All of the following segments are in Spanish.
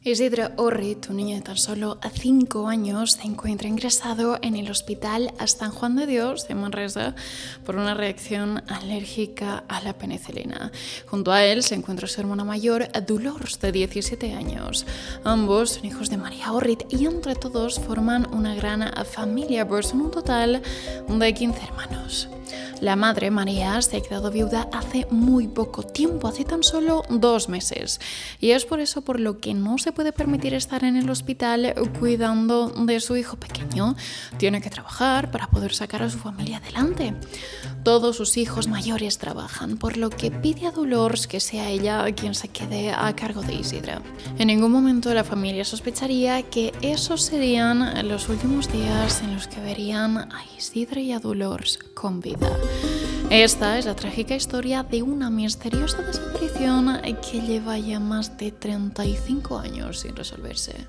Isidre Orrit, un niño de tan solo 5 años, se encuentra ingresado en el Hospital San Juan de Dios de Manresa por una reacción alérgica a la penicilina. Junto a él se encuentra su hermana mayor, Dolors, de 17 años. Ambos son hijos de María Orrit y entre todos forman una gran familia, pues son un total de 15 hermanos. La madre, María, se ha quedado viuda hace muy poco tiempo, hace tan solo 2 meses. Y es por eso por lo que no se puede permitir estar en el hospital cuidando de su hijo pequeño. Tiene que trabajar para poder sacar a su familia adelante. Todos sus hijos mayores trabajan, por lo que pide a Dolors que sea ella quien se quede a cargo de Isidre. En ningún momento la familia sospecharía que esos serían los últimos días en los que verían a Isidre y a Dolors con vida. Esta es la trágica historia de una misteriosa desaparición que lleva ya más de 35 años sin resolverse.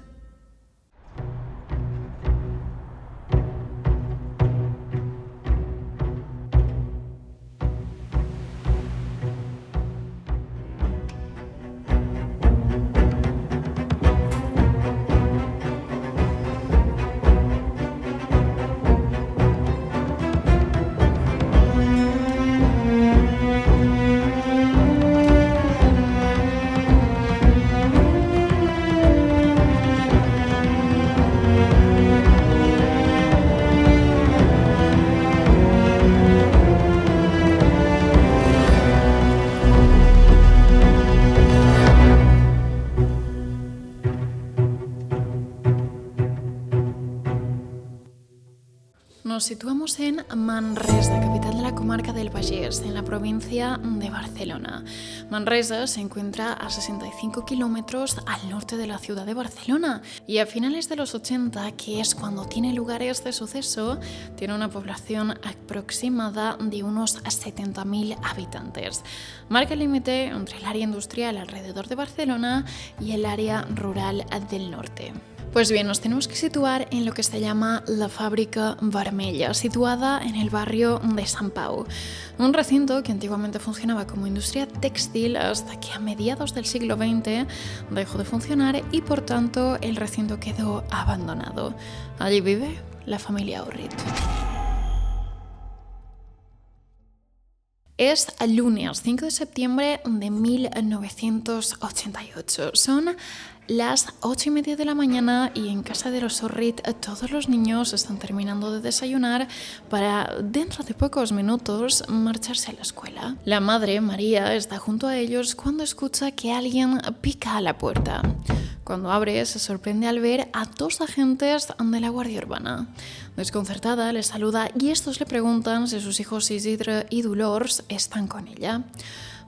Nos situamos en Manresa, capital de la comarca del Vallès, en la provincia de Barcelona. Manresa se encuentra a 65 kilómetros al norte de la ciudad de Barcelona y a finales de los 80, que es cuando tiene lugar este suceso, tiene una población aproximada de unos 70.000 habitantes. Marca el límite entre el área industrial alrededor de Barcelona y el área rural del norte. Pues bien, nos tenemos que situar en lo que se llama la Fàbrica Vermella, situada en el barrio de Sant Pau, un recinto que antiguamente funcionaba como industria textil hasta que a mediados del siglo XX dejó de funcionar y por tanto el recinto quedó abandonado. Allí vive la familia Orrit. Es el lunes 5 de septiembre de 1988. Son las 8:30 de la mañana y en casa de los Orrit todos los niños están terminando de desayunar para, dentro de pocos minutos, marcharse a la escuela. La madre, María, está junto a ellos cuando escucha que alguien pica a la puerta. Cuando abre, se sorprende al ver a 2 agentes de la Guardia Urbana. Desconcertada, les saluda y estos le preguntan si sus hijos Isidre y Dolors están con ella.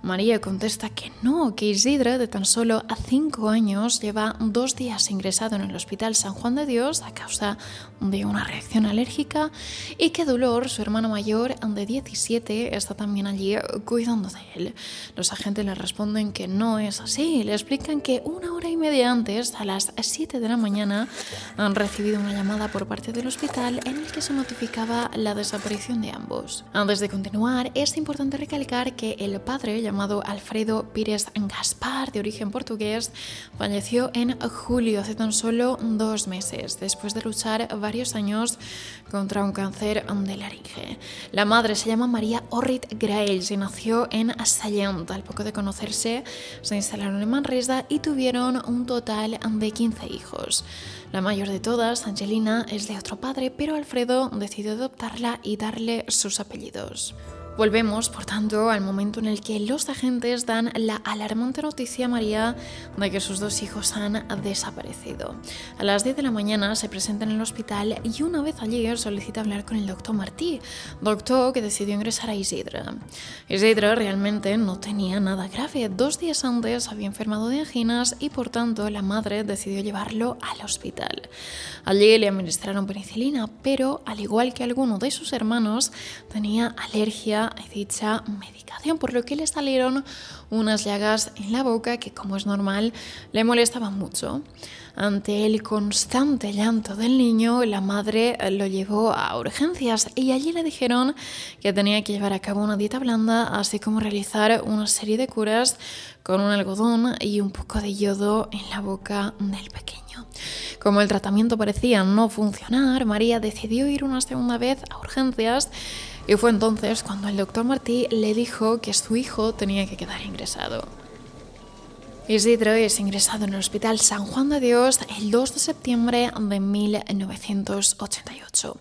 María contesta que no, que Isidre, de tan solo 5 años, lleva 2 días ingresado en el Hospital San Juan de Dios a causa de una reacción alérgica y que Dolors, su hermano mayor, de 17, está también allí cuidando de él. Los agentes le responden que no es así y le explican que 1 hora y media antes, a las 7 de la mañana, han recibido una llamada por parte del hospital en el que se notificaba la desaparición de ambos. Antes de continuar, es importante recalcar que el padre, llamado Alfredo Pires Gaspar, de origen portugués, falleció en julio, hace tan solo 2 meses, después de luchar varios años contra un cáncer de laringe. La madre se llama María Orrit Graells y nació en Sallent. Al poco de conocerse, se instalaron en Manresa y tuvieron un total de 15 hijos. La mayor de todas, Angelina, es de otro padre, pero Alfredo decidió adoptarla y darle sus apellidos. Volvemos, por tanto, al momento en el que los agentes dan la alarmante noticia a María de que sus 2 hijos han desaparecido. A las 10 de la mañana se presenta en el hospital y una vez allí solicita hablar con el doctor Martí, doctor que decidió ingresar a Isidre. Isidre realmente no tenía nada grave. 2 días antes había enfermado de anginas y por tanto la madre decidió llevarlo al hospital. Allí le administraron penicilina, pero al igual que alguno de sus hermanos tenía alergia María dicha medicación, por lo que le salieron unas llagas en la boca que, como es normal, le molestaban mucho. Ante el constante llanto del niño, la madre lo llevó a urgencias y allí le dijeron que tenía que llevar a cabo una dieta blanda, así como realizar una serie de curas con un algodón y un poco de yodo en la boca del pequeño. Como el tratamiento parecía no funcionar, María decidió ir una segunda vez a urgencias y fue entonces cuando el doctor Martí le dijo que su hijo tenía que quedar ingresado. Isidro es ingresado en el Hospital San Juan de Dios el 2 de septiembre de 1988.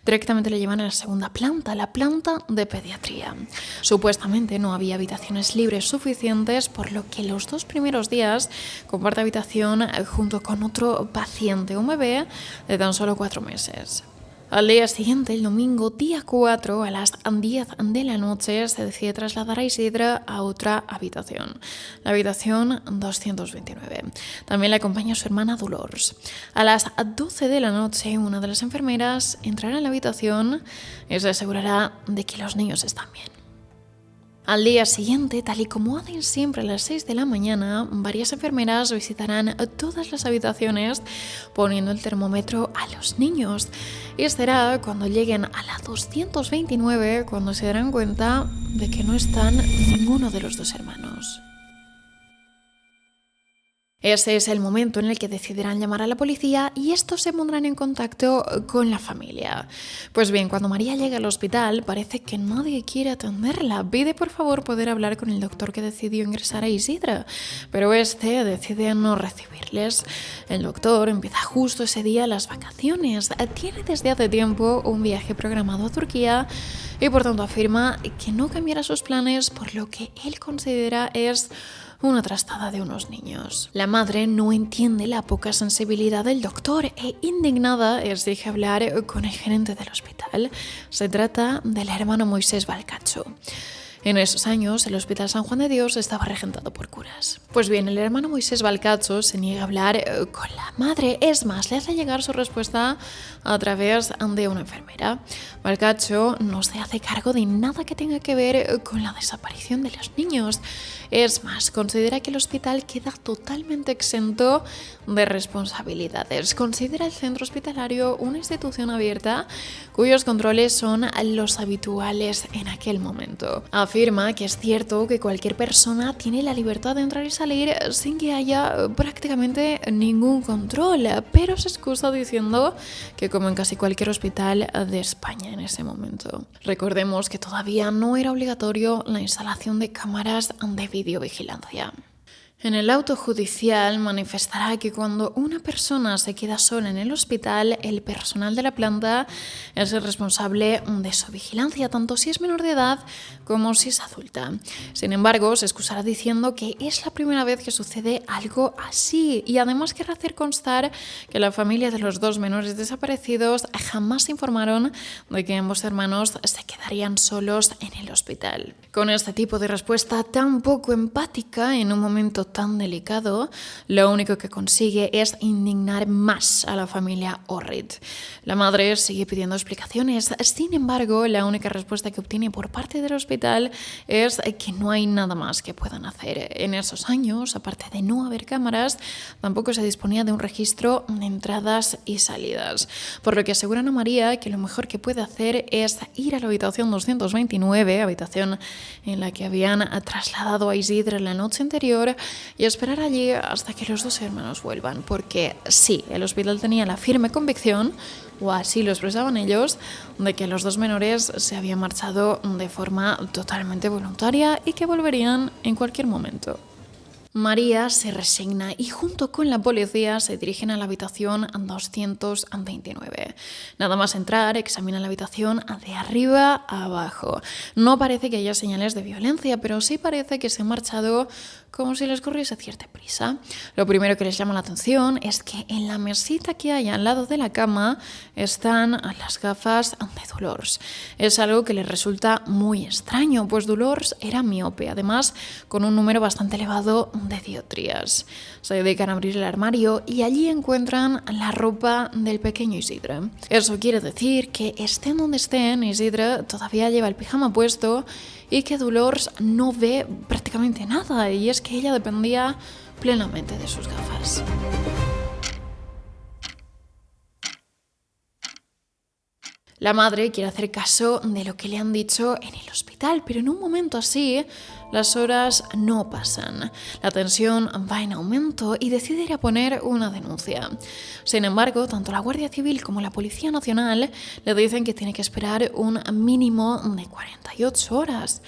Directamente le llevan a la segunda planta, la planta de pediatría. Supuestamente no había habitaciones libres suficientes, por lo que los 2 primeros días comparte habitación junto con otro paciente, un bebé de tan solo 4 meses. Al día siguiente, el domingo, día 4, a las 10 de la noche, se decide trasladar a Isidro a otra habitación, la habitación 229. También le acompaña su hermana Dolors. A las 12 de la noche, una de las enfermeras entrará en la habitación y se asegurará de que los niños están bien. Al día siguiente, tal y como hacen siempre a las 6 de la mañana, varias enfermeras visitarán todas las habitaciones poniendo el termómetro a los niños. Y será cuando lleguen a la 229 cuando se darán cuenta de que no están ninguno de los 2 hermanos. Ese es el momento en el que decidirán llamar a la policía y estos se pondrán en contacto con la familia. Pues bien, cuando María llega al hospital, parece que nadie quiere atenderla. Pide por favor poder hablar con el doctor que decidió ingresar a Isidro, pero este decide no recibirles. El doctor empieza justo ese día las vacaciones. Tiene desde hace tiempo un viaje programado a Turquía y por tanto afirma que no cambiará sus planes por lo que él considera es una trastada de unos niños. La madre no entiende la poca sensibilidad del doctor e, indignada, exige hablar con el gerente del hospital. Se trata del hermano Moisés Balcacho. En esos años, el Hospital San Juan de Dios estaba regentado por curas. Pues bien, el hermano Moisés Balcacho se niega a hablar con la madre. Es más, le hace llegar su respuesta a través de una enfermera. Balcacho no se hace cargo de nada que tenga que ver con la desaparición de los niños. Es más, considera que el hospital queda totalmente exento de responsabilidades. Considera el centro hospitalario una institución abierta cuyos controles son los habituales en aquel momento. Afirma que es cierto que cualquier persona tiene la libertad de entrar y salir sin que haya prácticamente ningún control, pero se excusa diciendo que como en casi cualquier hospital de España en ese momento. Recordemos que todavía no era obligatorio la instalación de cámaras de videovigilancia. En el auto judicial manifestará que cuando una persona se queda sola en el hospital, el personal de la planta es el responsable de su vigilancia, tanto si es menor de edad como si es adulta. Sin embargo, se excusará diciendo que es la primera vez que sucede algo así y además querrá hacer constar que la familia de los 2 menores desaparecidos jamás informaron de que ambos hermanos se quedarían solos en el hospital. Con este tipo de respuesta tan poco empática en un momento tan delicado, lo único que consigue es indignar más a la familia Orrit. La madre sigue pidiendo explicaciones, sin embargo, la única respuesta que obtiene por parte del hospital es que no hay nada más que puedan hacer. En esos años, aparte de no haber cámaras, tampoco se disponía de un registro de entradas y salidas, por lo que aseguran a María que lo mejor que puede hacer es ir a la habitación 229, habitación en la que habían trasladado a Isidro la noche anterior, y esperar allí hasta que los 2 hermanos vuelvan, porque sí, el hospital tenía la firme convicción, o así lo expresaban ellos, de que los 2 menores se habían marchado de forma totalmente voluntaria y que volverían en cualquier momento. María se resigna y junto con la policía se dirigen a la habitación 229. Nada más entrar, examinan la habitación de arriba a abajo. No parece que haya señales de violencia, pero sí parece que se han marchado como si les corriese cierta prisa. Lo primero que les llama la atención es que en la mesita que hay al lado de la cama están las gafas de Dolors. Es algo que les resulta muy extraño, pues Dolors era miope, además con un número bastante elevado de dioptrías. Se dedican a abrir el armario y allí encuentran la ropa del pequeño Isidre. Eso quiere decir que estén donde estén, Isidre todavía lleva el pijama puesto y que Dolors no ve prácticamente nada, y es que ella dependía plenamente de sus gafas. La madre quiere hacer caso de lo que le han dicho en el hospital, pero en un momento así las horas no pasan. La tensión va en aumento y decide ir a poner una denuncia. Sin embargo, tanto la Guardia Civil como la Policía Nacional le dicen que tiene que esperar un mínimo de 48 horas.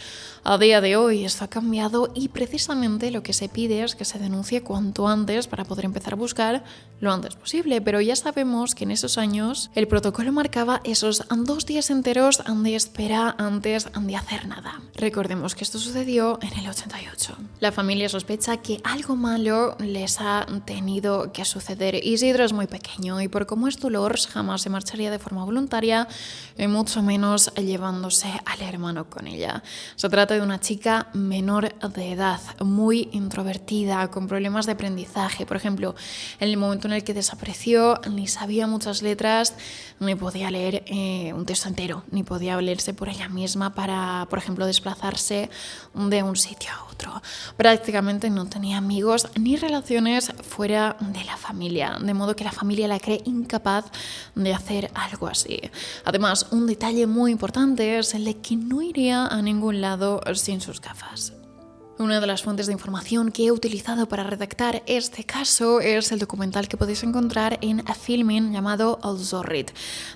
A día de hoy esto ha cambiado y precisamente lo que se pide es que se denuncie cuanto antes para poder empezar a buscar lo antes posible, pero ya sabemos que en esos años el protocolo marcaba esos 2 días enteros de espera antes de hacer nada. Recordemos que esto sucedió en el 88. La familia sospecha que algo malo les ha tenido que suceder. Isidro es muy pequeño y por cómo es Dolors jamás se marcharía de forma voluntaria y mucho menos llevándose al hermano con ella. Se trata de una chica menor de edad, muy introvertida, con problemas de aprendizaje. Por ejemplo, en el momento en el que desapareció ni sabía muchas letras, ni podía leer un texto entero, ni podía valerse por ella misma para, por ejemplo, desplazarse de un sitio a otro. Prácticamente no tenía amigos ni relaciones fuera de la familia, de modo que la familia la cree incapaz de hacer algo así. Además, un detalle muy importante es el de que no iría a ningún lado sin sus gafas. Una de las fuentes de información que he utilizado para redactar este caso es el documental que podéis encontrar en Filmin llamado El Zorrit,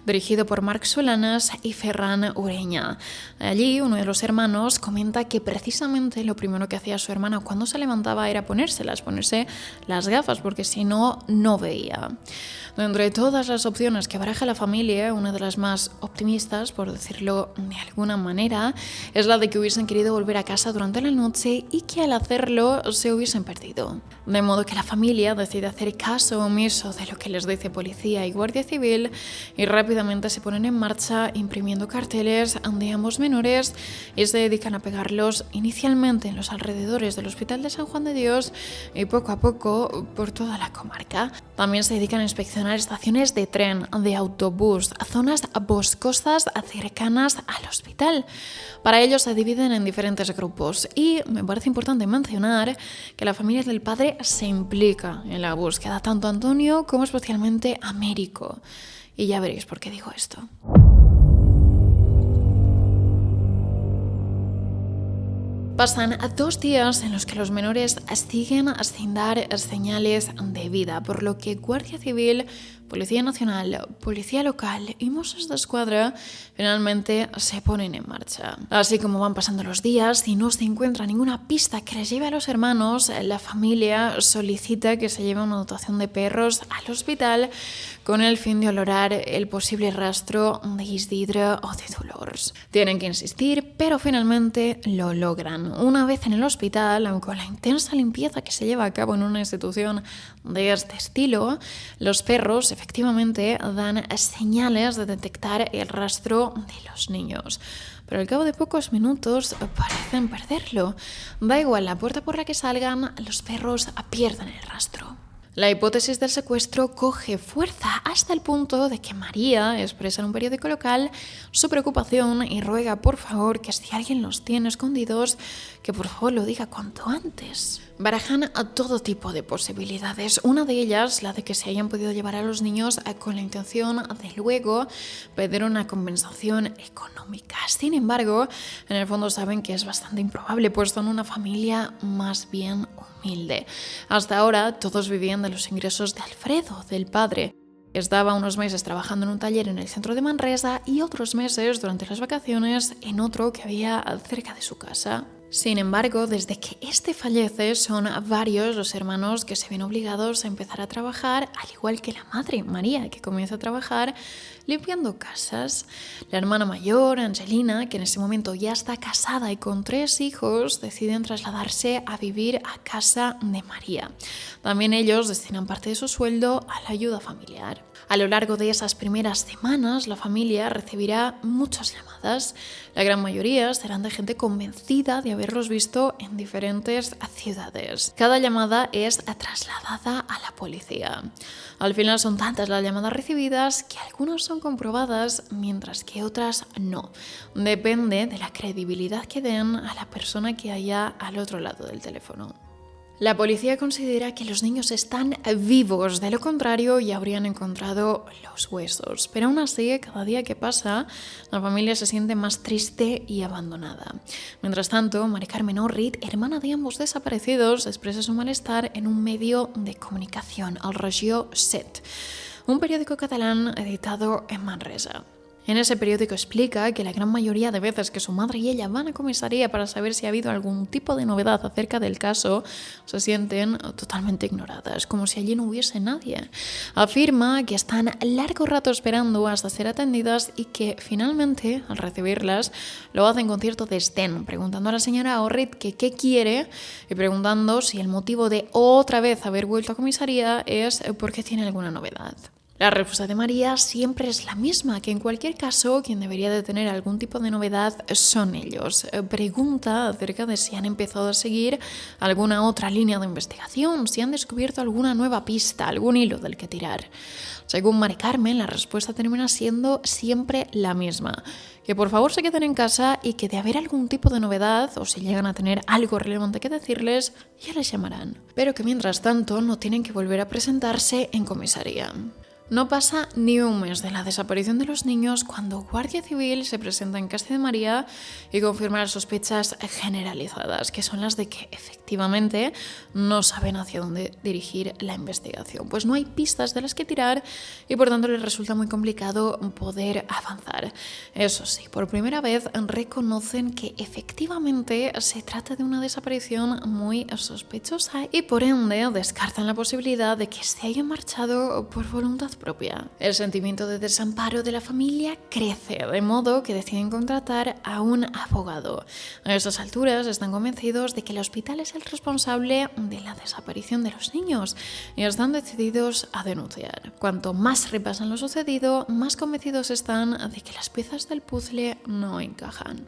dirigido por Marc Solanas y Ferran Ureña. Allí uno de los hermanos comenta que precisamente lo primero que hacía su hermana cuando se levantaba era ponerse las gafas, porque si no, no veía. Dentro de todas las opciones que baraja la familia, una de las más optimistas, por decirlo de alguna manera, es la de que hubiesen querido volver a casa durante la noche y que al hacerlo se hubiesen perdido. De modo que la familia decide hacer caso omiso de lo que les dice policía y guardia civil y rápidamente se ponen en marcha imprimiendo carteles de ambos menores y se dedican a pegarlos inicialmente en los alrededores del Hospital de San Juan de Dios y poco a poco por toda la comarca. También se dedican a inspeccionar estaciones de tren, de autobús, zonas boscosas cercanas al hospital. Para ello se dividen en diferentes grupos y me parece importante mencionar que la familia del padre se implica en la búsqueda, tanto Antonio como especialmente Américo. Y ya veréis por qué digo esto. Pasan 2 días en los que los menores siguen sin dar señales de vida, por lo que Guardia Civil, Policía Nacional, Policía Local y Mossos d'Esquadra finalmente se ponen en marcha. Así como van pasando los días y no se encuentra ninguna pista que les lleve a los hermanos, la familia solicita que se lleve una dotación de perros al hospital con el fin de olorar el posible rastro de Isidre o de Dolors. Tienen que insistir, pero finalmente lo logran. Una vez en el hospital, con la intensa limpieza que se lleva a cabo en una institución de este estilo, los perros efectivamente dan señales de detectar el rastro de los niños. Pero al cabo de pocos minutos parecen perderlo. Da igual la puerta por la que salgan, los perros pierden el rastro. La hipótesis del secuestro coge fuerza hasta el punto de que María expresa en un periódico local su preocupación y ruega por favor que si alguien los tiene escondidos, que por favor lo diga cuanto antes. Barajan a todo tipo de posibilidades, una de ellas la de que se hayan podido llevar a los niños con la intención de luego pedir una compensación económica. Sin embargo, en el fondo saben que es bastante improbable, pues son una familia más bien humilde. Hasta ahora todos vivían de los ingresos de Alfredo, del padre. Estaba unos meses trabajando en un taller en el centro de Manresa y otros meses durante las vacaciones en otro que había cerca de su casa. Sin embargo, desde que este fallece, son varios los hermanos que se ven obligados a empezar a trabajar, al igual que la madre, María, que comienza a trabajar limpiando casas. La hermana mayor, Angelina, que en ese momento ya está casada y con 3 hijos, deciden trasladarse a vivir a casa de María. También ellos destinan parte de su sueldo a la ayuda familiar. A lo largo de esas primeras semanas, la familia recibirá muchas llamadas. La gran mayoría serán de gente convencida de haberlos visto en diferentes ciudades. Cada llamada es trasladada a la policía. Al final son tantas las llamadas recibidas que algunas son comprobadas, mientras que otras no. Depende de la credibilidad que den a la persona que haya al otro lado del teléfono. La policía considera que los niños están vivos, de lo contrario ya habrían encontrado los huesos. Pero aún así, cada día que pasa, la familia se siente más triste y abandonada. Mientras tanto, Mari Carmen Orrit, hermana de ambos desaparecidos, expresa su malestar en un medio de comunicación, El Regió 7, un periódico catalán editado en Manresa. En ese periódico explica que la gran mayoría de veces que su madre y ella van a comisaría para saber si ha habido algún tipo de novedad acerca del caso, se sienten totalmente ignoradas, como si allí no hubiese nadie. Afirma que están largo rato esperando hasta ser atendidas y que finalmente, al recibirlas, lo hacen con cierto desdén, preguntando a la señora Orrit que qué quiere y preguntando si el motivo de otra vez haber vuelto a comisaría es porque tiene alguna novedad. La respuesta de María siempre es la misma, que en cualquier caso quien debería de tener algún tipo de novedad son ellos. Pregunta acerca de si han empezado a seguir alguna otra línea de investigación, si han descubierto alguna nueva pista, algún hilo del que tirar. Según Mari Carmen, la respuesta termina siendo siempre la misma, que por favor se queden en casa y que de haber algún tipo de novedad o si llegan a tener algo relevante que decirles, ya les llamarán. Pero que mientras tanto no tienen que volver a presentarse en comisaría. No pasa ni un mes de la desaparición de los niños cuando Guardia Civil se presenta en casa de María y confirma las sospechas generalizadas, que son las de que efectivamente no saben hacia dónde dirigir la investigación. Pues no hay pistas de las que tirar y por tanto les resulta muy complicado poder avanzar. Eso sí, por primera vez reconocen que efectivamente se trata de una desaparición muy sospechosa y por ende descartan la posibilidad de que se hayan marchado por voluntad propia. El sentimiento de desamparo de la familia crece, de modo que deciden contratar a un abogado. A estas alturas están convencidos de que el hospital es el responsable de la desaparición de los niños y están decididos a denunciar. Cuanto más repasan lo sucedido, más convencidos están de que las piezas del puzzle no encajan.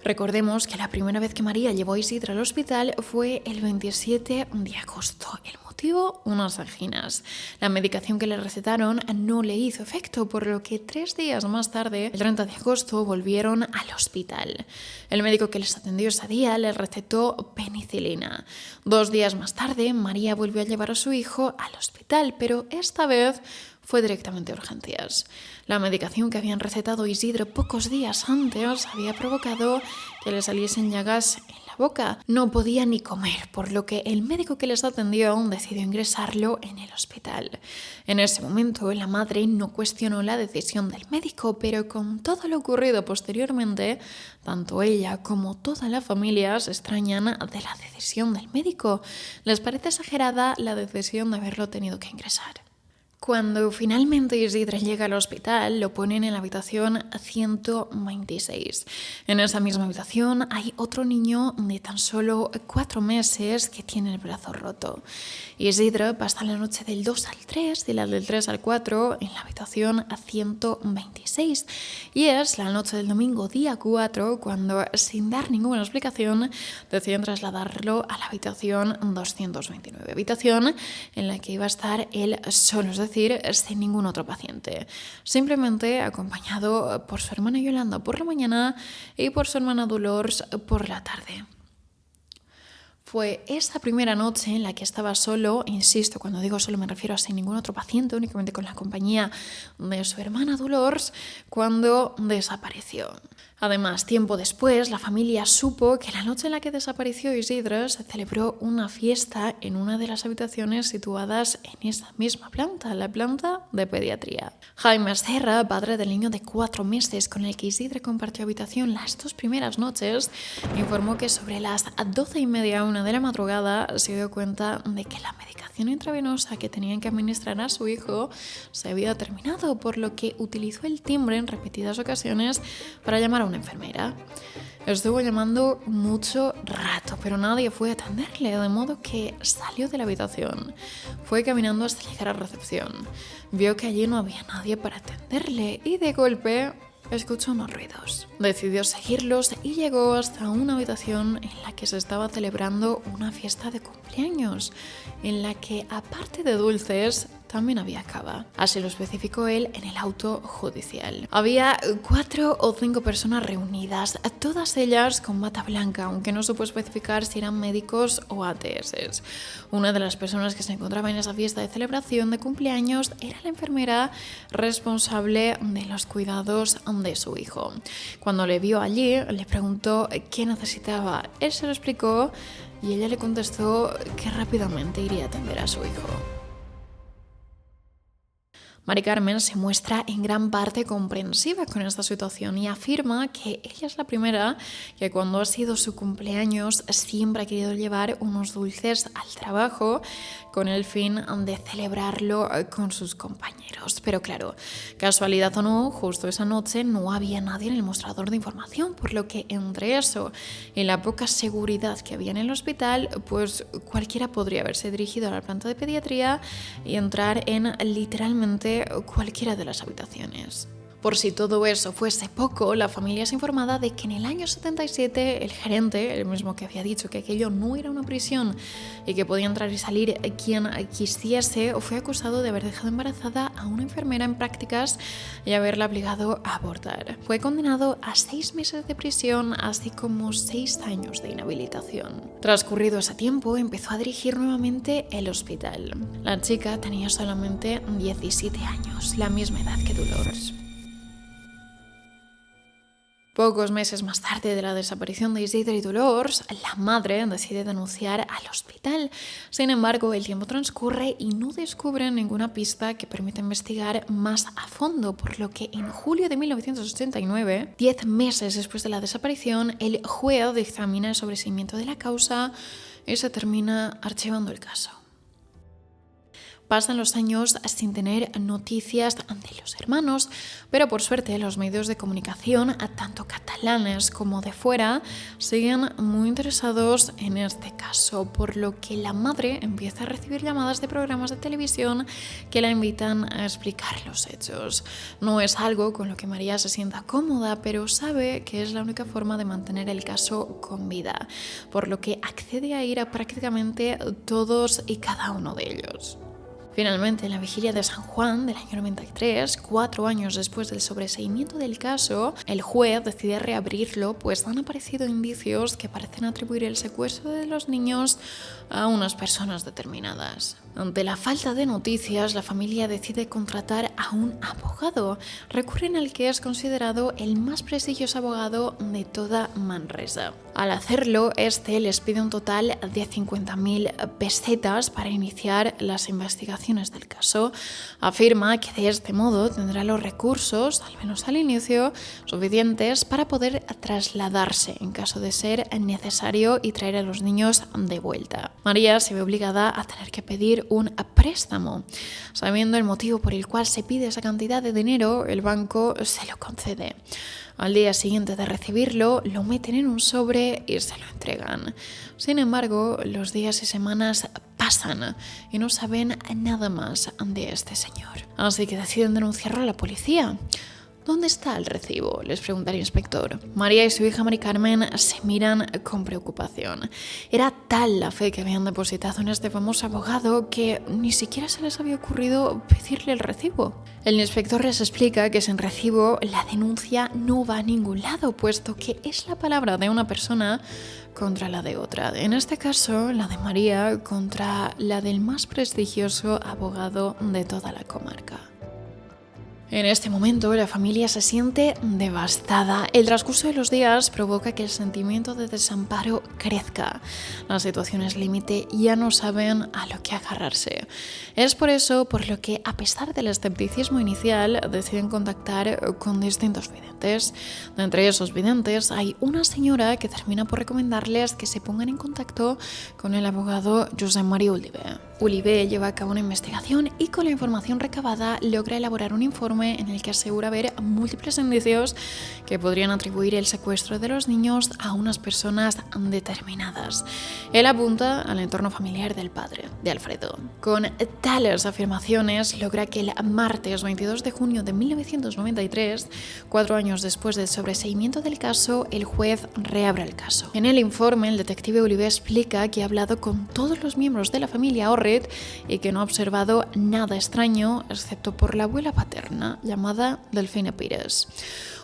Recordemos que la primera vez que María llevó a Isidra al hospital fue el 27 de agosto. El motivo, unas anginas. La medicación que le recetaron no le hizo efecto, por lo que 3 días más tarde, el 30 de agosto, volvieron al hospital. El médico que les atendió ese día les recetó penicilina. 2 días más tarde, María volvió a llevar a su hijo al hospital, pero esta vez fue directamente a urgencias. La medicación que habían recetado Isidro pocos días antes había provocado que le saliesen llagas en la boca. No podía ni comer, por lo que el médico que les atendió decidió ingresarlo en el hospital. En ese momento, la madre no cuestionó la decisión del médico, pero con todo lo ocurrido posteriormente, tanto ella como toda la familia se extrañan de la decisión del médico. Les parece exagerada la decisión de haberlo tenido que ingresar. Cuando finalmente Isidre llega al hospital, lo ponen en la habitación 126. En esa misma habitación hay otro niño de tan solo 4 meses que tiene el brazo roto. Isidre pasa la noche del 2 al 3 y la del 3 al 4 en la habitación 126. Y es la noche del domingo día 4 cuando, sin dar ninguna explicación, deciden trasladarlo a la habitación 229. Habitación en la que iba a estar él solo, es decir, sin ningún otro paciente, simplemente acompañado por su hermana Yolanda por la mañana y por su hermana Dolors por la tarde. Fue esa primera noche en la que estaba solo, insisto, cuando digo solo me refiero a sin ningún otro paciente, únicamente con la compañía de su hermana Dolors, cuando desapareció. Además, tiempo después, la familia supo que la noche en la que desapareció Isidre se celebró una fiesta en una de las habitaciones situadas en esa misma planta, la planta de pediatría. Jaime Serra, padre del niño de 4 meses con el que Isidre compartió habitación las 2 primeras noches, informó que sobre las 12:30, 1 de la madrugada, se dio cuenta de que la medicación intravenosa que tenían que administrar a su hijo se había terminado, por lo que utilizó el timbre en repetidas ocasiones para llamar a una enfermera. Estuvo llamando mucho rato, pero nadie fue a atenderle, de modo que salió de la habitación. Fue caminando hasta llegar a recepción. Vio que allí no había nadie para atenderle y de golpe escuchó unos ruidos. Decidió seguirlos y llegó hasta una habitación en la que se estaba celebrando una fiesta de cumpleaños, en la que, aparte de dulces, también había cava. Así lo especificó él en el auto judicial. Había 4 o 5 personas reunidas, todas ellas con bata blanca, aunque no supo especificar si eran médicos o ATS. Una de las personas que se encontraba en esa fiesta de celebración de cumpleaños era la enfermera responsable de los cuidados de su hijo. Cuando le vio allí, le preguntó qué necesitaba. Él se lo explicó y ella le contestó que rápidamente iría a atender a su hijo. Mari Carmen se muestra en gran parte comprensiva con esta situación y afirma que ella es la primera que cuando ha sido su cumpleaños siempre ha querido llevar unos dulces al trabajo con el fin de celebrarlo con sus compañeros. Pero claro, casualidad o no, justo esa noche no había nadie en el mostrador de información, por lo que entre eso y la poca seguridad que había en el hospital, pues cualquiera podría haberse dirigido a la planta de pediatría y entrar en literalmente cualquiera de las habitaciones. Por si todo eso fuese poco, la familia es informada de que en el año 77 el gerente, el mismo que había dicho que aquello no era una prisión y que podía entrar y salir quien quisiese, fue acusado de haber dejado embarazada a una enfermera en prácticas y haberla obligado a abortar. Fue condenado a 6 meses de prisión, así como 6 años de inhabilitación. Transcurrido ese tiempo, empezó a dirigir nuevamente el hospital. La chica tenía solamente 17 años, la misma edad que Dolors. Pocos meses más tarde de la desaparición de Isidre y Dolors, la madre decide denunciar al hospital. Sin embargo, el tiempo transcurre y no descubren ninguna pista que permita investigar más a fondo, por lo que en julio de 1989, 10 meses después de la desaparición, el juez dictamina el sobreseimiento de la causa y se termina archivando el caso. Pasan los años sin tener noticias de los hermanos, pero por suerte los medios de comunicación, tanto catalanes como de fuera, siguen muy interesados en este caso, por lo que la madre empieza a recibir llamadas de programas de televisión que la invitan a explicar los hechos. No es algo con lo que María se sienta cómoda, pero sabe que es la única forma de mantener el caso con vida, por lo que accede a ir a prácticamente todos y cada uno de ellos. Finalmente, en la vigilia de San Juan del año 93, 4 años después del sobreseimiento del caso, el juez decide reabrirlo, pues han aparecido indicios que parecen atribuir el secuestro de los niños a unas personas determinadas. Ante la falta de noticias, la familia decide contratar a un abogado. Recurren al que es considerado el más prestigioso abogado de toda Manresa. Al hacerlo, este les pide un total de 50.000 pesetas para iniciar las investigaciones del caso. Afirma que de este modo tendrá los recursos, al menos al inicio, suficientes para poder trasladarse en caso de ser necesario y traer a los niños de vuelta. María se ve obligada a tener que pedir un préstamo. Sabiendo el motivo por el cual se pide esa cantidad de dinero, el banco se lo concede. Al día siguiente de recibirlo, lo meten en un sobre y se lo entregan. Sin embargo, los días y semanas pasan y no saben nada más de este señor. Así que deciden denunciarlo a la policía. ¿Dónde está el recibo?, les pregunta el inspector. María y su hija Mari Carmen se miran con preocupación. Era tal la fe que habían depositado en este famoso abogado que ni siquiera se les había ocurrido pedirle el recibo. El inspector les explica que sin recibo la denuncia no va a ningún lado, puesto que es la palabra de una persona contra la de otra. En este caso, la de María contra la del más prestigioso abogado de toda la comarca. En este momento, la familia se siente devastada. El transcurso de los días provoca que el sentimiento de desamparo crezca. Las situaciones límite ya no saben a lo que agarrarse. Es por eso por lo que, a pesar del escepticismo inicial, deciden contactar con distintos videntes. De entre esos videntes hay una señora que termina por recomendarles que se pongan en contacto con el abogado Josep Maria Oliver. Oliver lleva a cabo una investigación y con la información recabada logra elaborar un informe en el que asegura haber múltiples indicios que podrían atribuir el secuestro de los niños a unas personas determinadas. Él apunta al entorno familiar del padre, de Alfredo. Con tales afirmaciones logra que el martes 22 de junio de 1993, 4 años después del sobreseimiento del caso, el juez reabra el caso. En el informe, el detective Oliver explica que ha hablado con todos los miembros de la familia Orrit y que no ha observado nada extraño excepto por la abuela paterna, llamada Delfina Pires,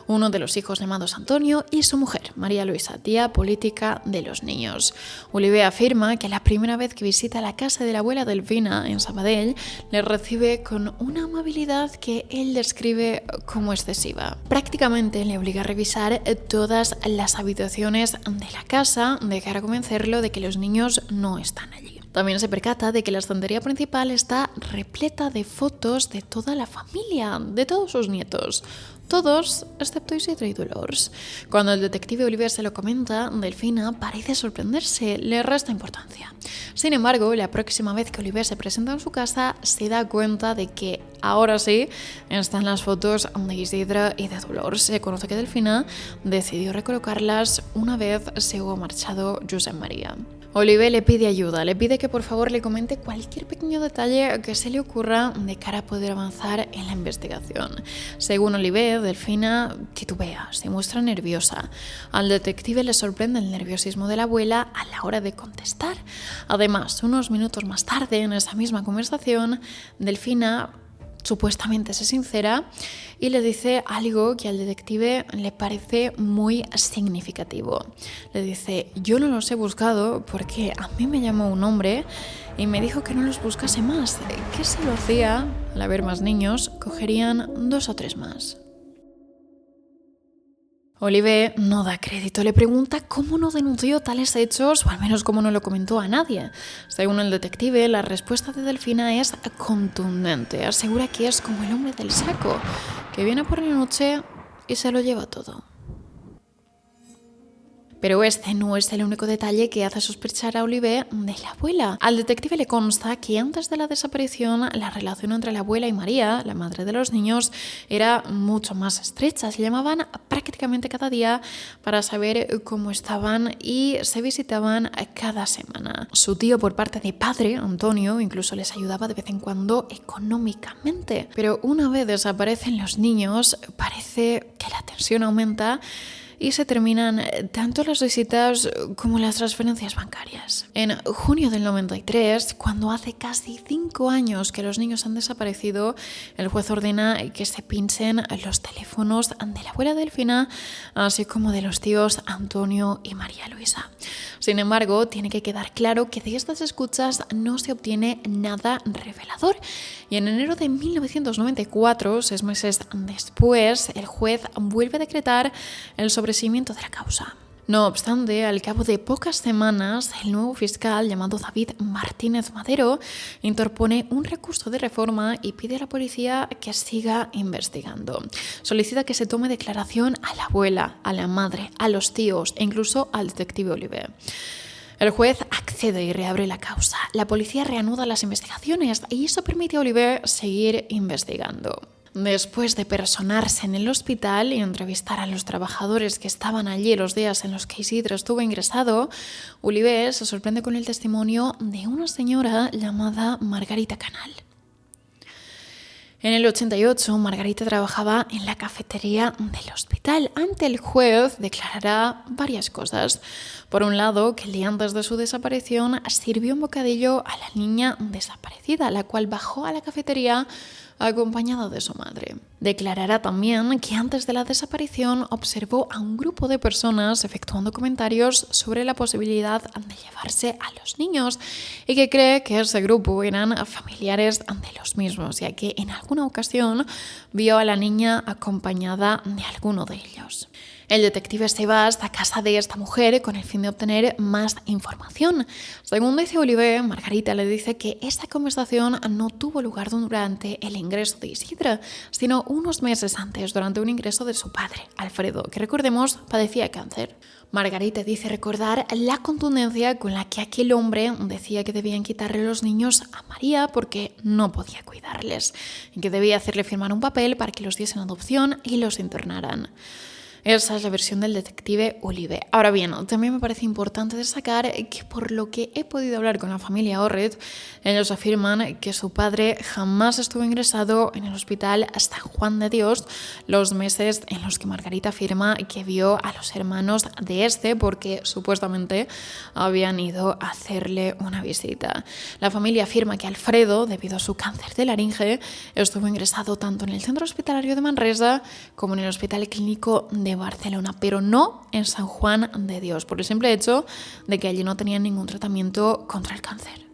uno de los hijos llamados Antonio y su mujer, María Luisa, tía política de los niños. Oliver afirma que la primera vez que visita la casa de la abuela Delfina en Sabadell, le recibe con una amabilidad que él describe como excesiva. Prácticamente le obliga a revisar todas las habitaciones de la casa de cara a convencerlo de que los niños no están allí. También se percata de que la estantería principal está repleta de fotos de toda la familia, de todos sus nietos. Todos, excepto Isidre y Dolors. Cuando el detective Oliver se lo comenta, Delfina parece sorprenderse, le resta importancia. Sin embargo, la próxima vez que Oliver se presenta en su casa, se da cuenta de que, ahora sí, están las fotos de Isidre y de Dolors. Se conoce que Delfina decidió recolocarlas una vez se hubo marchado Josep Maria. Oliver le pide ayuda, le pide que por favor le comente cualquier pequeño detalle que se le ocurra de cara a poder avanzar en la investigación. Según Oliver, Delfina titubea, se muestra nerviosa. Al detective le sorprende el nerviosismo de la abuela a la hora de contestar. Además, unos minutos más tarde, en esa misma conversación, Delfina supuestamente se sincera y le dice algo que al detective le parece muy significativo. Le dice: yo no los he buscado porque a mí me llamó un hombre y me dijo que no los buscase más, que si lo hacía, al haber más niños, cogerían 2 o 3 más. Oliver no da crédito, le pregunta cómo no denunció tales hechos o al menos cómo no lo comentó a nadie. Según el detective, la respuesta de Delfina es contundente. Asegura que es como el hombre del saco, que viene por la noche y se lo lleva todo. Pero este no es el único detalle que hace sospechar a Oliver de la abuela. Al detective le consta que antes de la desaparición, la relación entre la abuela y María, la madre de los niños, era mucho más estrecha. Se llamaban prácticamente cada día para saber cómo estaban y se visitaban cada semana. Su tío, por parte de padre, Antonio, incluso les ayudaba de vez en cuando económicamente. Pero una vez desaparecen los niños, parece que la tensión aumenta y se terminan tanto las visitas como las transferencias bancarias. En junio del 93, cuando hace casi 5 años que los niños han desaparecido, el juez ordena que se pinchen los teléfonos de la abuela Delfina, así como de los tíos Antonio y María Luisa. Sin embargo, tiene que quedar claro que de estas escuchas no se obtiene nada revelador. Y en enero de 1994, 6 meses después, el juez vuelve a decretar el sobreseimiento de la causa. No obstante, al cabo de pocas semanas, el nuevo fiscal, llamado David Martínez Madero, interpone un recurso de reforma y pide a la policía que siga investigando. Solicita que se tome declaración a la abuela, a la madre, a los tíos e incluso al detective Oliver. El juez accede y reabre la causa. La policía reanuda las investigaciones y eso permite a Oliver seguir investigando. Después de personarse en el hospital y entrevistar a los trabajadores que estaban allí los días en los que Isidro estuvo ingresado, Oliver se sorprende con el testimonio de una señora llamada Margarita Canal. En el 88, Margarita trabajaba en la cafetería del hospital. Ante el juez declarará varias cosas. Por un lado, que el día antes de su desaparición sirvió un bocadillo a la niña desaparecida, la cual bajó a la cafetería acompañada de su madre. Declarará también que antes de la desaparición observó a un grupo de personas efectuando comentarios sobre la posibilidad de llevarse a los niños y que cree que ese grupo eran familiares de los mismos, ya que en alguna alguna ocasión vio a la niña acompañada de alguno de ellos. El detective se va hasta casa de esta mujer con el fin de obtener más información. Según dice Oliver, Margarita le dice que esta conversación no tuvo lugar durante el ingreso de Isidre, sino unos meses antes, durante un ingreso de su padre, Alfredo, que recordemos padecía cáncer. Margarita dice recordar la contundencia con la que aquel hombre decía que debían quitarle los niños a María porque no podía cuidarles y que debía hacerle firmar un papel para que los diesen adopción y los internaran. Esa es la versión del detective Olive. Ahora bien, también me parece importante destacar que por lo que he podido hablar con la familia Orrit, ellos afirman que su padre jamás estuvo ingresado en el hospital San Juan de Dios los meses en los que Margarita afirma que vio a los hermanos de este porque supuestamente habían ido a hacerle una visita. La familia afirma que Alfredo, debido a su cáncer de laringe, estuvo ingresado tanto en el centro hospitalario de Manresa como en el hospital clínico de Barcelona, pero no en San Juan de Dios, por el simple hecho de que allí no tenían ningún tratamiento contra el cáncer.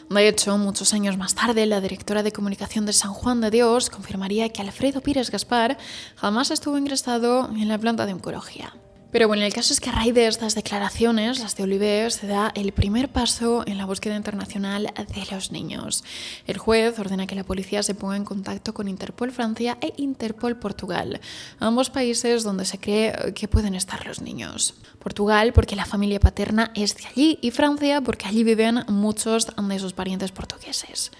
De hecho, muchos años más tarde, la directora de comunicación de San Juan de Dios confirmaría que Alfredo Pires Gaspar jamás estuvo ingresado en la planta de oncología. Pero bueno, el caso es que a raíz de estas declaraciones, las de Oliver, se da el primer paso en la búsqueda internacional de los niños. El juez ordena que la policía se ponga en contacto con Interpol Francia e Interpol Portugal, ambos países donde se cree que pueden estar los niños. Portugal porque la familia paterna es de allí y Francia porque allí viven muchos de sus parientes portugueses.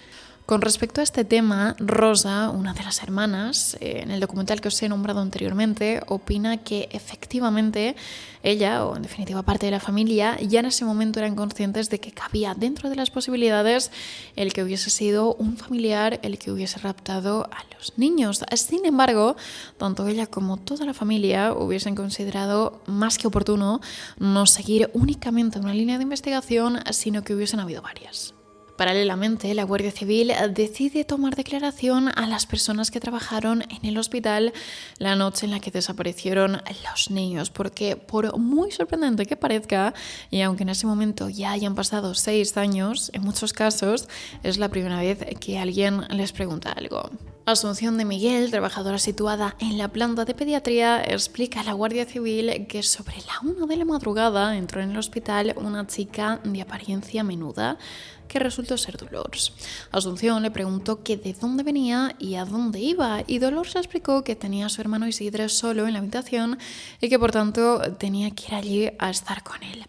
Con respecto a este tema, Rosa, una de las hermanas, en el documental que os he nombrado anteriormente, opina que efectivamente ella, o en definitiva parte de la familia, ya en ese momento eran conscientes de que cabía dentro de las posibilidades el que hubiese sido un familiar el que hubiese raptado a los niños. Sin embargo, tanto ella como toda la familia hubiesen considerado más que oportuno no seguir únicamente una línea de investigación, sino que hubiesen habido varias. Paralelamente, la Guardia Civil decide tomar declaración a las personas que trabajaron en el hospital la noche en la que desaparecieron los niños, porque por muy sorprendente que parezca, y aunque en ese momento ya hayan pasado 6 años, en muchos casos es la primera vez que alguien les pregunta algo. Asunción de Miguel, trabajadora situada en la planta de pediatría, explica a la Guardia Civil que sobre la 1 de la madrugada entró en el hospital una chica de apariencia menuda que resultó ser Dolors. Asunción le preguntó que de dónde venía y a dónde iba, y Dolors le explicó que tenía a su hermano Isidre solo en la habitación y que por tanto tenía que ir allí a estar con él.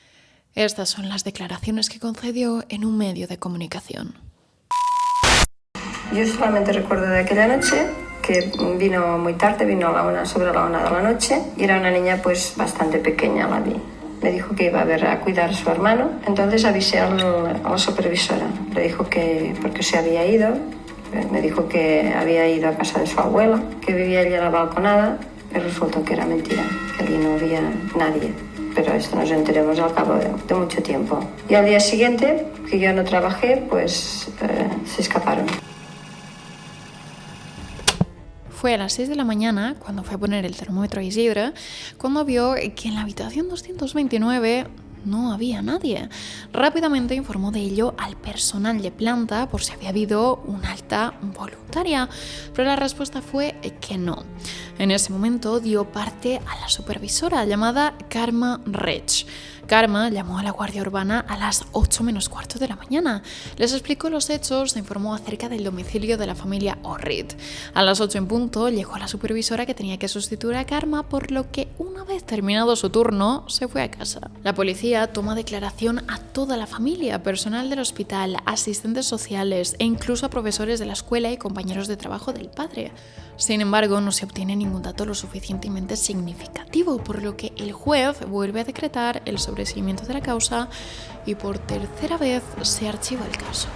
Estas son las declaraciones que concedió en un medio de comunicación. Yo solamente recuerdo de aquella noche que vino muy tarde, vino sobre la 1 de la noche y era una niña pues bastante pequeña, la vi. Me dijo que iba a cuidar a su hermano, entonces avisé a la supervisora. Le dijo que porque se había ido, me dijo que había ido a casa de su abuela, que vivía allí en la balconada, pero resultó que era mentira, que allí no había nadie. Pero esto nos enteremos al cabo de mucho tiempo. Y al día siguiente, que yo no trabajé, pues se escaparon. Fue a las 6 de la mañana, cuando fue a poner el termómetro a Isidre, cuando vio que en la habitación 229 no había nadie. Rápidamente informó de ello al personal de planta por si había habido un alta voluntaria, pero la respuesta fue que no. En ese momento dio parte a la supervisora llamada Karma Rech. Karma llamó a la Guardia Urbana a las 8 menos cuarto de la mañana. Les explicó los hechos e informó acerca del domicilio de la familia Orrit. A las 8 en punto llegó la supervisora que tenía que sustituir a Karma, por lo que una vez terminado su turno se fue a casa. La policía toma declaración a toda la familia, personal del hospital, asistentes sociales e incluso a profesores de la escuela y compañeros de trabajo del padre. Sin embargo, no se obtiene ningún dato lo suficientemente significativo, por lo que el juez vuelve a decretar el sobreseimiento de la causa y por tercera vez se archiva el caso.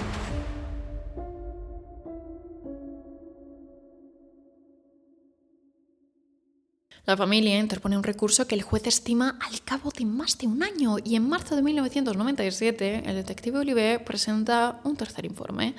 La familia interpone un recurso que el juez estima al cabo de más de un año y en marzo de 1997 el detective Olivé presenta un tercer informe,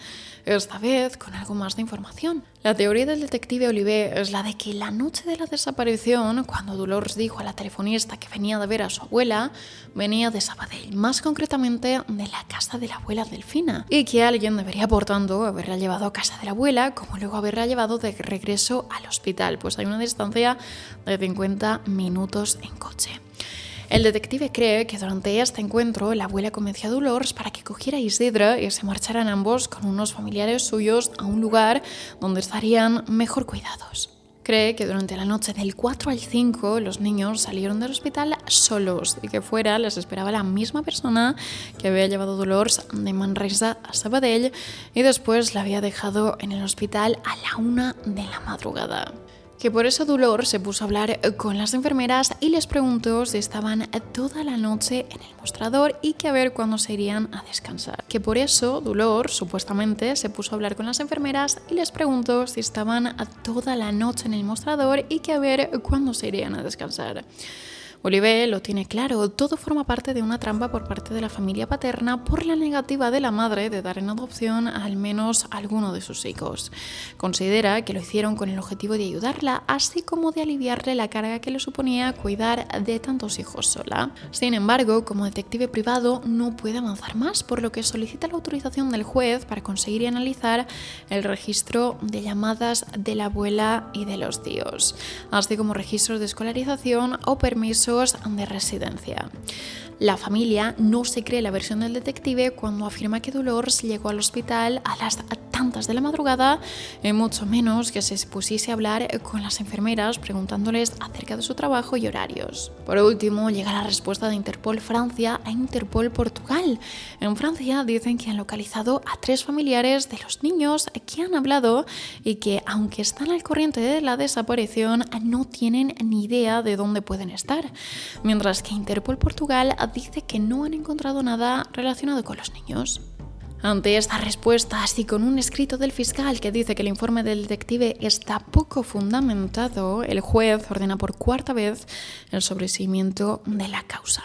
esta vez con algo más de información. La teoría del detective Olivé es la de que la noche de la desaparición, cuando Dolors dijo a la telefonista que venía de ver a su abuela, venía de Sabadell, más concretamente de la casa de la abuela Delfina, y que alguien debería, por tanto, haberla llevado a casa de la abuela, como luego haberla llevado de regreso al hospital, pues hay una distancia de 50 minutos en coche. El detective cree que durante este encuentro la abuela convenció a Dolors para que cogiera a Isidre y se marcharan ambos con unos familiares suyos a un lugar donde estarían mejor cuidados. Cree que durante la noche del 4 al 5 los niños salieron del hospital solos y que fuera les esperaba la misma persona que había llevado a Dolors de Manresa a Sabadell y después la había dejado en el hospital a la 1 de la madrugada. Que por eso Dolors se puso a hablar con las enfermeras y les preguntó si estaban toda la noche en el mostrador y que a ver cuándo se irían a descansar. Que por eso Dolors supuestamente se puso a hablar con las enfermeras y les preguntó si estaban toda la noche en el mostrador y que a ver cuándo se irían a descansar. Olivé lo tiene claro, todo forma parte de una trampa por parte de la familia paterna por la negativa de la madre de dar en adopción a al menos a alguno de sus hijos. Considera que lo hicieron con el objetivo de ayudarla, así como de aliviarle la carga que le suponía cuidar de tantos hijos sola. Sin embargo, como detective privado no puede avanzar más, por lo que solicita la autorización del juez para conseguir y analizar el registro de llamadas de la abuela y de los tíos, así como registros de escolarización o permisos de residencia. La familia no se cree la versión del detective cuando afirma que Dolors llegó al hospital a las tantas de la madrugada, mucho menos que se pusiese a hablar con las enfermeras preguntándoles acerca de su trabajo y horarios. Por último, llega la respuesta de Interpol Francia a Interpol Portugal. En Francia dicen que han localizado a 3 familiares de los niños que han hablado y que, aunque están al corriente de la desaparición, no tienen ni idea de dónde pueden estar. Mientras que Interpol Portugal dice que no han encontrado nada relacionado con los niños. Ante esta respuesta, así con un escrito del fiscal que dice que el informe del detective está poco fundamentado, el juez ordena por 4ª vez el sobreseimiento de la causa.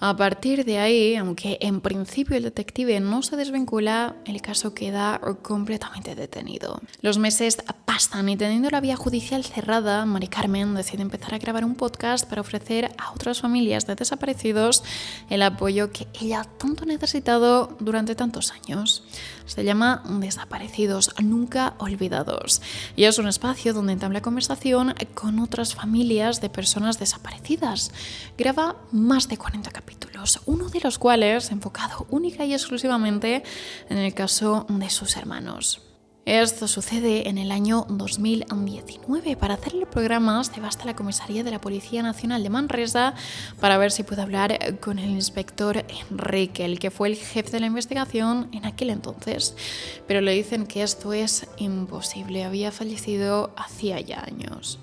A partir de ahí, aunque en principio el detective no se desvincula, el caso queda completamente detenido. Los meses pasan y teniendo la vía judicial cerrada, Mari Carmen decide empezar a grabar un podcast para ofrecer a otras familias de desaparecidos el apoyo que ella tanto ha necesitado durante tantos años. Se llama Desaparecidos Nunca Olvidados y es un espacio donde entabla conversación con otras familias de personas desaparecidas. Graba más de 40 capítulos, uno de los cuales enfocado única y exclusivamente en el caso de sus hermanos. Esto sucede en el año 2019. Para hacer el programa se va hasta la comisaría de la Policía Nacional de Manresa para ver si puede hablar con el inspector Enrique, el que fue el jefe de la investigación en aquel entonces. Pero le dicen que esto es imposible, había fallecido hacía ya años.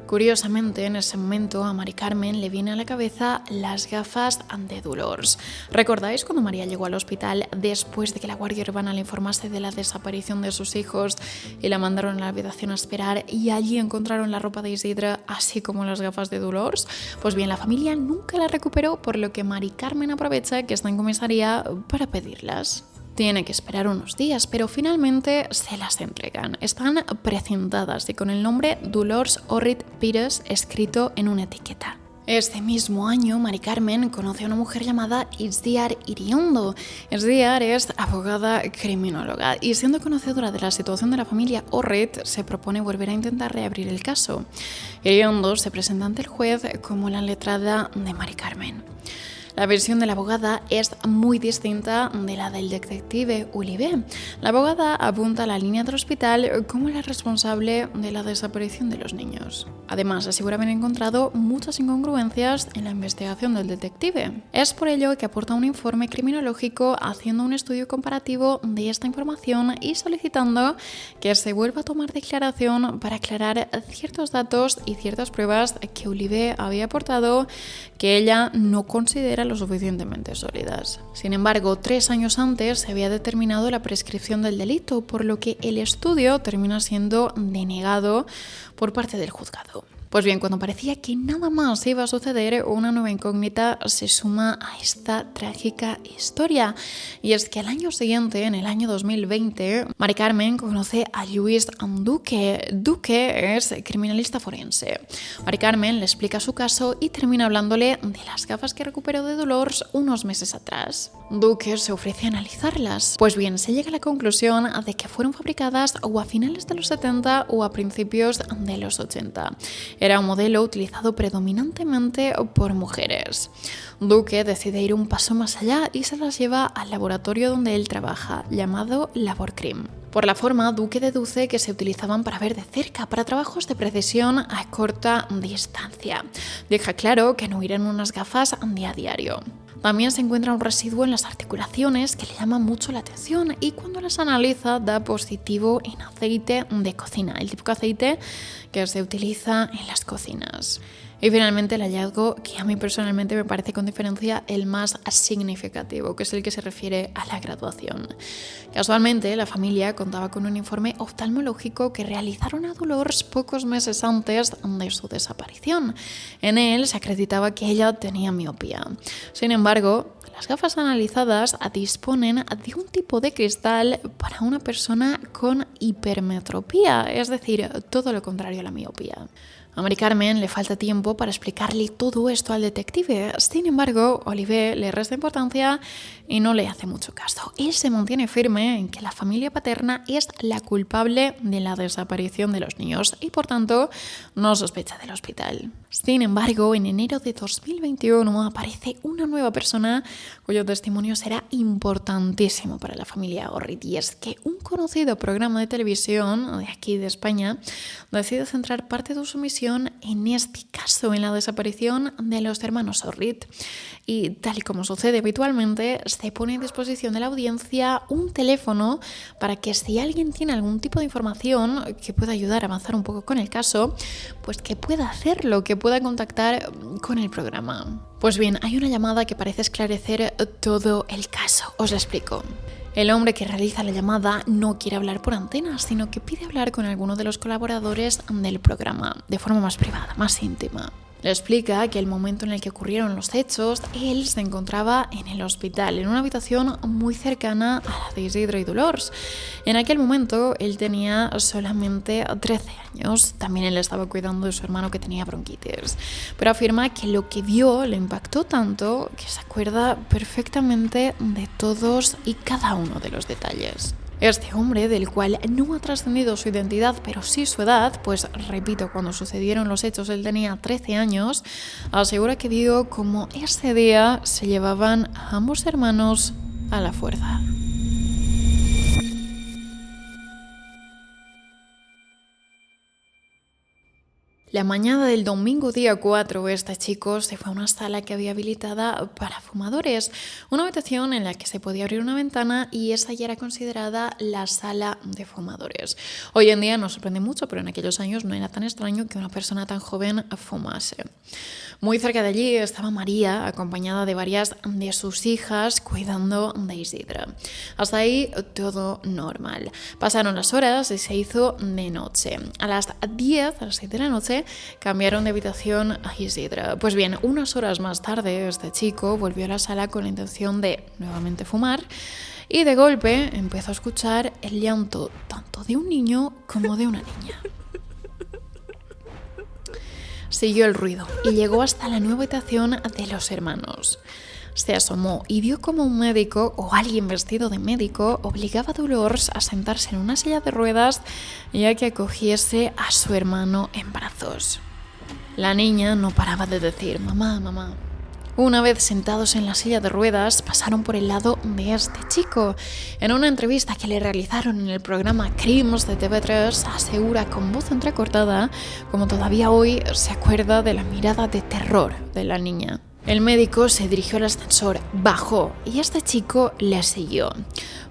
Curiosamente, en ese momento a Mari Carmen le viene a la cabeza las gafas de Dolors. ¿Recordáis cuando María llegó al hospital después de que la Guardia Urbana le informase de la desaparición de sus hijos y la mandaron a la habitación a esperar y allí encontraron la ropa de Isidre así como las gafas de Dolors? Pues bien, la familia nunca la recuperó, por lo que Mari Carmen aprovecha que está en comisaría para pedirlas. Tiene que esperar unos días, pero finalmente se las entregan. Están precintadas y con el nombre Dolors Orrit Pires escrito en una etiqueta. Este mismo año, Mari Carmen conoce a una mujer llamada Itziar Iriondo. Itziar es abogada criminóloga y, siendo conocedora de la situación de la familia Orrit, se propone volver a intentar reabrir el caso. Iriondo se presenta ante el juez como la letrada de Mari Carmen. La versión de la abogada es muy distinta de la del detective Olivé. La abogada apunta a la línea del hospital como la responsable de la desaparición de los niños. Además, asegura haber encontrado muchas incongruencias en la investigación del detective. Es por ello que aporta un informe criminológico haciendo un estudio comparativo de esta información y solicitando que se vuelva a tomar declaración para aclarar ciertos datos y ciertas pruebas que Olivé había aportado que ella no considera lo suficientemente sólidas. Sin embargo, 3 años antes se había determinado la prescripción del delito, por lo que el estudio termina siendo denegado por parte del juzgado. Pues bien, cuando parecía que nada más iba a suceder, una nueva incógnita se suma a esta trágica historia. Y es que al año siguiente, en el año 2020, Mari Carmen conoce a Lluís Duque. Duque es criminalista forense. Mari Carmen le explica su caso y termina hablándole de las gafas que recuperó de Dolors unos meses atrás. Duque se ofrece a analizarlas. Pues bien, se llega a la conclusión de que fueron fabricadas o a finales de los 70 o a principios de los 80. Era un modelo utilizado predominantemente por mujeres. Duque decide ir un paso más allá y se las lleva al laboratorio donde él trabaja, llamado Laborcrim. Por la forma, Duque deduce que se utilizaban para ver de cerca, para trabajos de precisión a corta distancia. Deja claro que no irán unas gafas de a diario. También se encuentra un residuo en las articulaciones que le llama mucho la atención y cuando las analiza da positivo en aceite de cocina, el típico aceite que se utiliza en las cocinas. Y finalmente el hallazgo que a mí personalmente me parece con diferencia el más significativo, que es el que se refiere a la graduación. Casualmente, la familia contaba con un informe oftalmológico que realizaron a Dolors pocos meses antes de su desaparición. En él se acreditaba que ella tenía miopía. Sin embargo, las gafas analizadas disponen de un tipo de cristal para una persona con hipermetropía, es decir, todo lo contrario a la miopía. A Mari Carmen le falta tiempo para explicarle todo esto al detective. Sin embargo, Oliver le resta importancia y no le hace mucho caso. Él se mantiene firme en que la familia paterna es la culpable de la desaparición de los niños y, por tanto, no sospecha del hospital. Sin embargo, en enero de 2021 aparece una nueva persona cuyo testimonio será importantísimo para la familia Orrit, y es que un conocido programa de televisión de aquí de España decide centrar parte de su misión en este caso, en la desaparición de los hermanos Orrit. Y tal y como sucede habitualmente, se pone a disposición de la audiencia un teléfono para que si alguien tiene algún tipo de información que pueda ayudar a avanzar un poco con el caso, pues que pueda hacerlo, que pueda contactar con el programa. Pues bien, hay una llamada que parece esclarecer todo el caso. Os la explico. El hombre que realiza la llamada no quiere hablar por antena, sino que pide hablar con alguno de los colaboradores del programa, de forma más privada, más íntima. Le explica que el momento en el que ocurrieron los hechos, él se encontraba en el hospital, en una habitación muy cercana a la de Isidro y Dolors. En aquel momento él tenía solamente 13 años, también él estaba cuidando de su hermano que tenía bronquitis, pero afirma que lo que vio le impactó tanto que se acuerda perfectamente de todos y cada uno de los detalles. Este hombre, del cual no ha trascendido su identidad, pero sí su edad, pues repito, cuando sucedieron los hechos él tenía 13 años, asegura que vio cómo ese día se llevaban a ambos hermanos a la fuerza. La mañana del domingo día 4, este chico se fue a una sala que había habilitada para fumadores, una habitación en la que se podía abrir una ventana y esa ya era considerada la sala de fumadores. Hoy en día nos sorprende mucho, pero en aquellos años no era tan extraño que una persona tan joven fumase. Muy cerca de allí estaba María, acompañada de varias de sus hijas, cuidando de Isidro. Hasta ahí todo normal. Pasaron las horas y se hizo de noche. A las 10, a las 7 de la noche, cambiaron de habitación a Isidro. Pues bien, unas horas más tarde, este chico volvió a la sala con la intención de nuevamente fumar y de golpe empezó a escuchar el llanto tanto de un niño como de una niña. Siguió el ruido y llegó hasta la nueva habitación de los hermanos. Se asomó y vio como un médico o alguien vestido de médico obligaba a Dolors a sentarse en una silla de ruedas y a que acogiese a su hermano en brazos. La niña no paraba de decir mamá, mamá. Una vez sentados en la silla de ruedas, pasaron por el lado de este chico. En una entrevista que le realizaron en el programa Crims de TV3, asegura con voz entrecortada como todavía hoy se acuerda de la mirada de terror de la niña. El médico se dirigió al ascensor, bajó y este chico le siguió.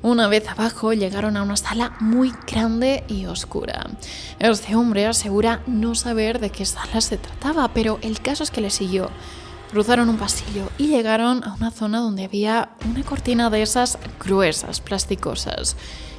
Una vez abajo llegaron a una sala muy grande y oscura. Este hombre asegura no saber de qué sala se trataba, pero el caso es que le siguió. Cruzaron un pasillo y llegaron a una zona donde había una cortina de esas gruesas, plasticosas.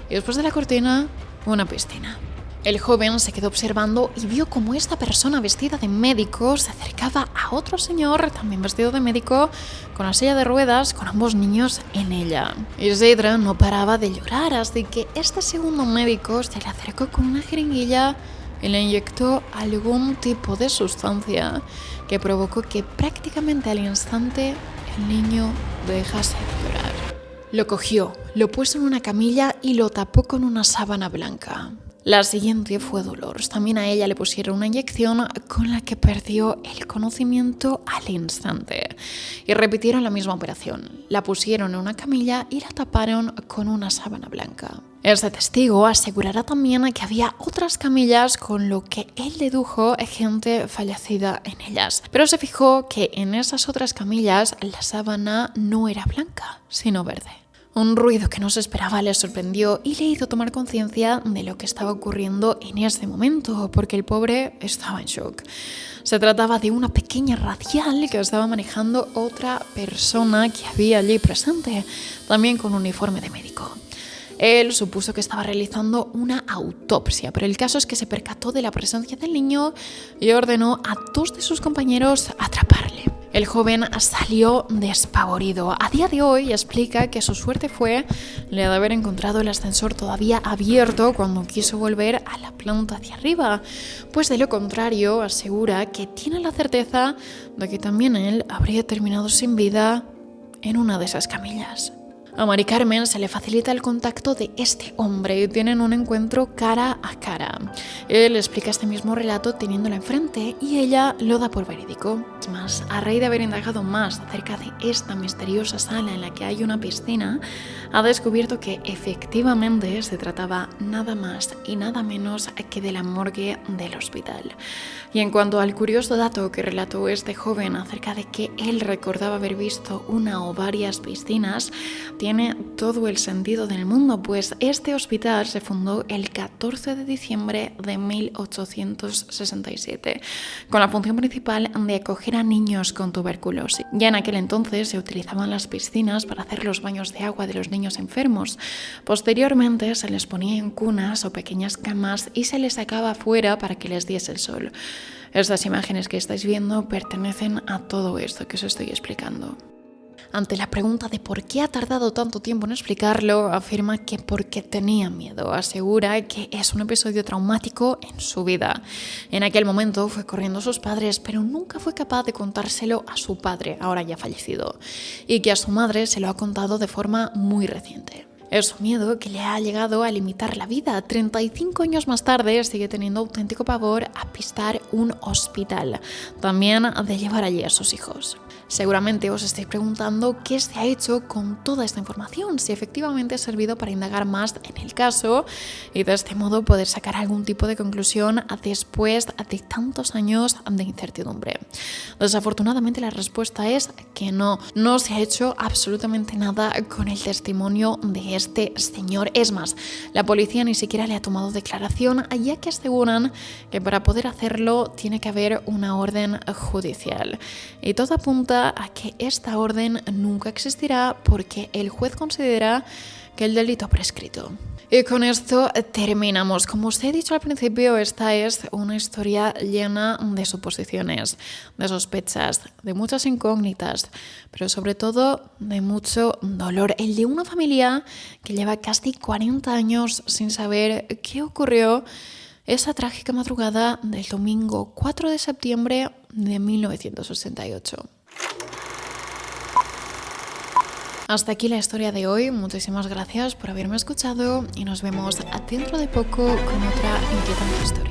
Y después de la cortina, una piscina. El joven se quedó observando y vio cómo esta persona vestida de médico se acercaba a otro señor, también vestido de médico, con la silla de ruedas, con ambos niños en ella. Isidre no paraba de llorar, así que este segundo médico se le acercó con una jeringuilla y le inyectó algún tipo de sustancia que provocó que prácticamente al instante el niño dejase de llorar. Lo cogió, lo puso en una camilla y lo tapó con una sábana blanca. La siguiente fue Dolores. También a ella le pusieron una inyección con la que perdió el conocimiento al instante. Y repitieron la misma operación. La pusieron en una camilla y la taparon con una sábana blanca. Este testigo asegurará también que había otras camillas con lo que él dedujo gente fallecida en ellas. Pero se fijó que en esas otras camillas la sábana no era blanca, sino verde. Un ruido que no se esperaba le sorprendió y le hizo tomar conciencia de lo que estaba ocurriendo en ese momento, porque el pobre estaba en shock. Se trataba de una pequeña radial que estaba manejando otra persona que había allí presente, también con uniforme de médico. Él supuso que estaba realizando una autopsia, pero el caso es que se percató de la presencia del niño y ordenó a 2 de sus compañeros atraparle. El joven salió despavorido. A día de hoy explica que su suerte fue la de haber encontrado el ascensor todavía abierto cuando quiso volver a la planta de arriba, pues de lo contrario asegura que tiene la certeza de que también él habría terminado sin vida en una de esas camillas. A Mari Carmen se le facilita el contacto de este hombre y tienen un encuentro cara a cara. Él explica este mismo relato teniéndola enfrente y ella lo da por verídico. Es más, a raíz de haber indagado más acerca de esta misteriosa sala en la que hay una piscina, ha descubierto que efectivamente se trataba nada más y nada menos que de la morgue del hospital. Y en cuanto al curioso dato que relató este joven acerca de que él recordaba haber visto una o varias piscinas, tiene todo el sentido del mundo, pues este hospital se fundó el 14 de diciembre de 1867, con la función principal de acoger a niños con tuberculosis. Ya en aquel entonces se utilizaban las piscinas para hacer los baños de agua de los niños enfermos. Posteriormente se les ponía en cunas o pequeñas camas y se les sacaba fuera para que les diese el sol. Estas imágenes que estáis viendo pertenecen a todo esto que os estoy explicando. Ante la pregunta de por qué ha tardado tanto tiempo en explicarlo, afirma que porque tenía miedo. Asegura que es un episodio traumático en su vida. En aquel momento fue corriendo a sus padres, pero nunca fue capaz de contárselo a su padre, ahora ya fallecido, y que a su madre se lo ha contado de forma muy reciente. Es un miedo que le ha llegado a limitar la vida. 35 años más tarde sigue teniendo auténtico pavor a pisar un hospital, también de llevar allí a sus hijos. Seguramente os estáis preguntando qué se ha hecho con toda esta información, si efectivamente ha servido para indagar más en el caso y de este modo poder sacar algún tipo de conclusión después de tantos años de incertidumbre. Desafortunadamente la respuesta es que no se ha hecho absolutamente nada con el testimonio de este señor. Es más, la policía ni siquiera le ha tomado declaración, ya que aseguran que para poder hacerlo tiene que haber una orden judicial. Y todo apunta a que esta orden nunca existirá porque el juez considera que el delito ha prescrito. Y con esto terminamos. Como os he dicho al principio, esta es una historia llena de suposiciones, de sospechas, de muchas incógnitas, pero sobre todo de mucho dolor. El de una familia que lleva casi 40 años sin saber qué ocurrió esa trágica madrugada del domingo 4 de septiembre de 1988. Hasta aquí la historia de hoy. Muchísimas gracias por haberme escuchado y nos vemos dentro de poco con otra inquietante historia.